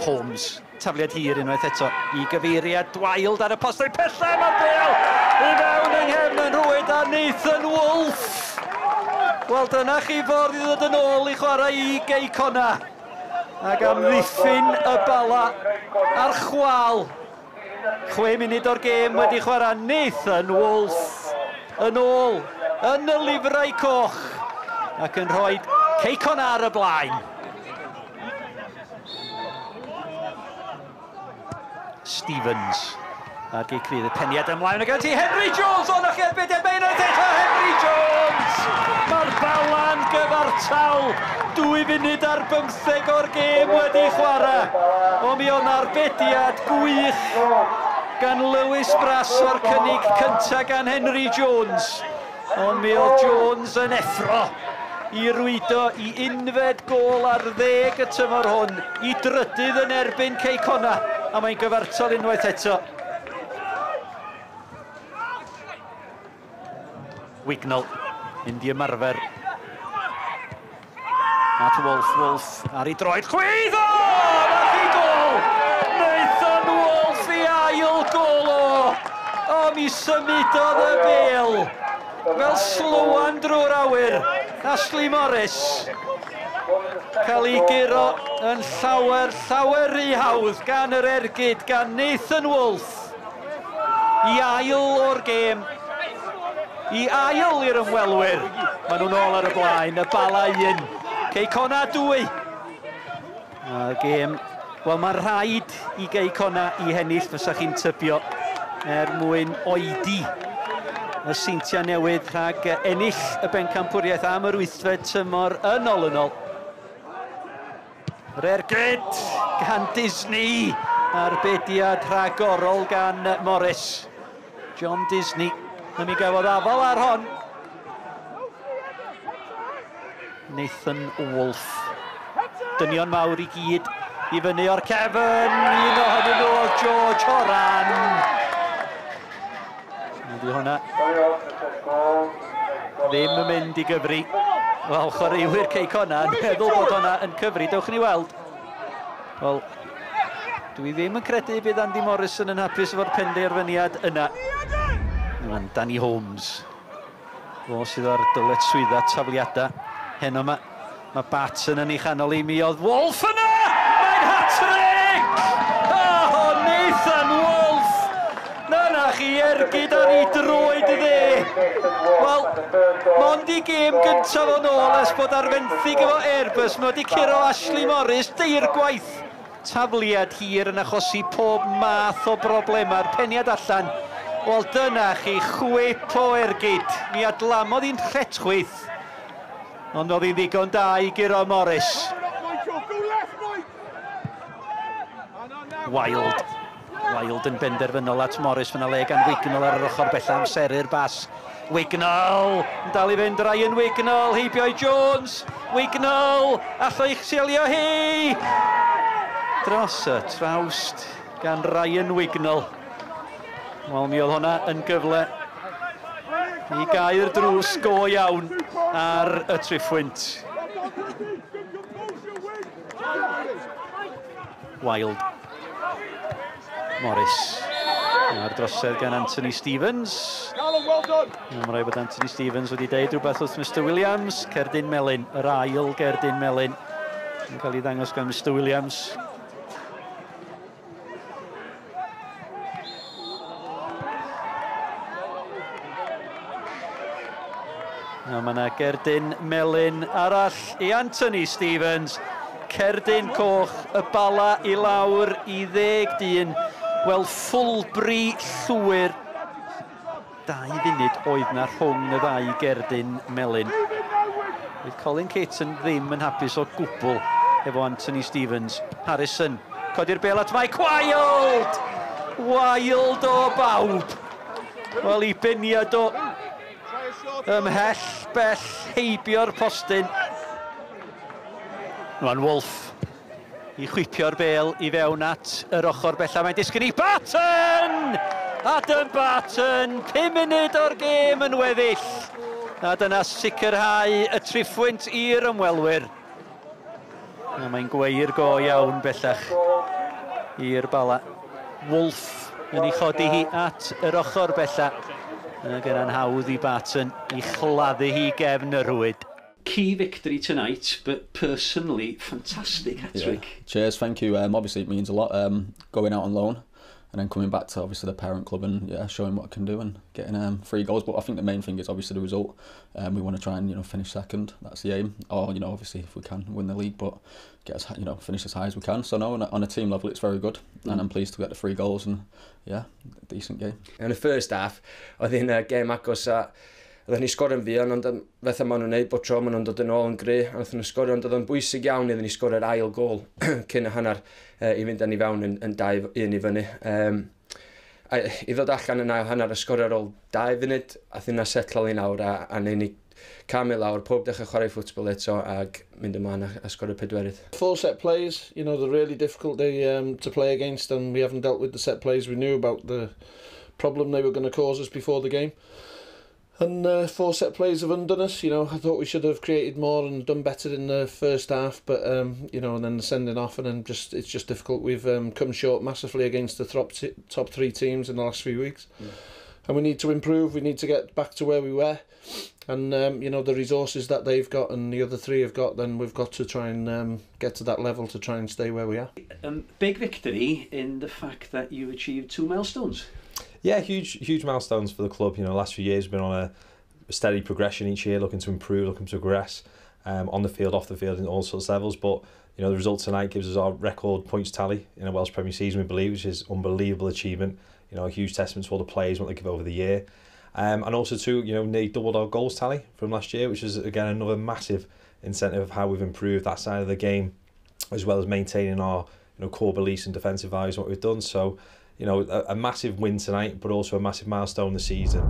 Holmes, tafliad hir unwaith eto I gyfeiriad Wild ar y postau pella. Mae'r bêl I fewn yng nghefn yn rwyd a Nathan Wolf. Wel, dyna chi ffordd I ddod yn ôl I chwarae I Geicona. Ac am ddiffyn y bala ar chwal. 6 munud o'r gêm wedi chwarae Nathan Wolf yn ôl yn y lifrau coch ac yn rhoi Ceicona ar y blaen. Stevens ar geicridd y peniad ymlaen ag ati Henry Jones o'n o'ch erbyn erbyn eto Henry Jones. Mae'r bala'n gyfartal 2 munud ar 15 o'r gêm wedi chwarae. O mi o'n arbediad gwych gan Lewis Brass o'r cynnig cynta gan Henry Jones. Ond mi oedd Jones yn effro I rwydo I unfed gôl ar 10 y tymor hwn I drydydd yn erbyn Ceicona a mae'n gyfartal unwaith eto. Wignall mynd I ymarfer at Wolf ar ei droed chwyddo! Nath I gôl! Nathan Wolf I ail gôl o mi symudodd y bêl fel slwan drwy'r awyr. Ashley Morris cael ei giro yn llawer rhy hawdd gan yr ergyd gan Nathan Wolf I ail o'r gêm I ail i'r ymwelwyr. Maen nhw'n ôl ar y blaen, y bala 1 Ceicona 2 a'r gêm, wel mae'n rhaid I Geicona I hennill fysa chi'n tybio mwyn oedi y seintiau newydd rhag ennill y bencampwriaeth am yr 8fed tymor yn olynol. Yr ergyd gan Disney arbediad rhagorol gan Morris. John Disney yn mi gafodd afal ar hon. Nathan Wolf. Dynion mawr I gyd I fyny o'r cefn. Un ohonyn nhw oedd George Horan. Ydy hwnna ddim yn mynd I gyfri. Wel, chwaraewyr Ceicona yn meddwl bod hwnna yn cyfri. Dewch ni weld. Wel, dwi ddim yn credu bydd Andy Morrison yn hapus efo'r penderfyniad yna. Mae'n Danny Holmes. Fo sydd ar dyled swydda tafliadau. Heno mae Barton yn ei chanol I mi oedd Wolf yna! Mae'n hat-trick! Nathan Wolf! Na chi ergyd ar ei droed dde. Wel, mond I gêm gyntaf o'n ôl es bod ar fenthyg efo Airbus. Mae wedi curo Ashley Morris deir gwaith. Tafliad hir yn achosi pob math o broblemau'r peniad allan. Wel, dyna chi chwip o ergyd. Mi adlamodd hi'n lletchwyth. Ond oedd hi'n ddigon da I guro Morris. Wild yn benderfynol at Morris fyna le gan Wignall ar yr ochr bella amseru'r bas. Wignall yn dal I fynd Ryan Wignall, heibio I Jones. Wignall, allo i'ch seilio hi. Dros y trawst gan Ryan Wignall. Wel, mi oedd hwnna yn gyfle I gael drws go iawn ar y triffwynt. Wild. Morris. A'r drosedd gan Anthony Stevens. Mae'n rhaid bod Anthony Stevens wedi deud rhywbeth wrth Mr Williams. Cerdyn Melyn, yr ail Cerdyn Melyn. Yn cael ei ddangos gan Mr Williams. Mae yna Cerdyn Melyn arall I Anthony Stevens. Cerdyn coch, y bala I lawr I 10 dyn. Wel, ffwlbri llwyr. 2 funud oedd na rhwng y ddau Cerdyn Melyn. Bydd Colin Caton ddim yn hapus o gwbl efo Anthony Stevens. Harrison, codi'r bêl at Mike Wild! Wild o bawb. Wel, I beniad o ymhell bell heibio'r postyn. Rwan Wolf I chwipio'r bêl I fewn at yr ochr bella. Mae'n disgyn I Barton! Adam Barton, 5 munud o'r gêm yn weddill. A dyna sicrhau y triffwynt i'r ymwelwyr. A mae'n gweir go iawn bellach i'r bala. Wolf yn ei chodi hi at yr ochr bellach. Gyda'n hawdd i Barton i chladdu hi gefn y rwyd. Key victory tonight, but personally, fantastic hat-trick. Yeah. Cheers, thank you. Obviously it means a lot going out on loan and then coming back to obviously the parent club and showing what I can do and getting 3 goals. But I think the main thing is obviously the result. We want to try and finish second. That's the aim. Or obviously if we can win the league, but get us finish as high as we can. So no, on a team level it's very good, and I'm pleased to get the 3 goals and a decent game. In the first half, oedd hi'n game agos a oedden ni sgorio yn fuan, ond fatha maen nhw'n neud bod tro maen nhw'n dod yn ôl yn gry, a oedden nhw'n sgorio, ond oedd o'n bwysig iawn iddyn ni sgorio'r ail gol cyn y hanner i fynd â ni fewn yn 2-1 i fyny. I ddod allan yn ail hanner a sgorio ar ôl 2 funud, a thyn setlo i lawr a neud ni camu lawr, pob dechrau chwarae ffwtbol eto ag mynd ymlaen a sgorio 4. 4 set plays, they're really difficult to play against, and we haven't dealt with the set plays. We knew about the problem they were going to cause us before the game. And 4 set plays have undone us. I thought we should have created more and done better in the first half, but and then the sending off, and then it's just difficult. We've come short massively against the top 3 teams in the last few weeks, and we need to improve. We need to get back to where we were, and the resources that they've got and the other 3 have got, then we've got to try and get to that level to try and stay where we are. Big victory in the fact that you achieved 2 milestones. Yeah, huge milestones for the club. Last few years we've been on a steady progression each year, looking to improve, looking to progress on the field, off the field, in all sorts of levels. But the result tonight gives us our record points tally in a Welsh Premier season, we believe, which is an unbelievable achievement. A huge testament to all the players, what they give over the year, and also too, they doubled our goals tally from last year, which is again another massive incentive of how we've improved that side of the game, as well as maintaining our core beliefs and defensive values, what we've done. So. A massive win tonight, but also a massive milestone this season.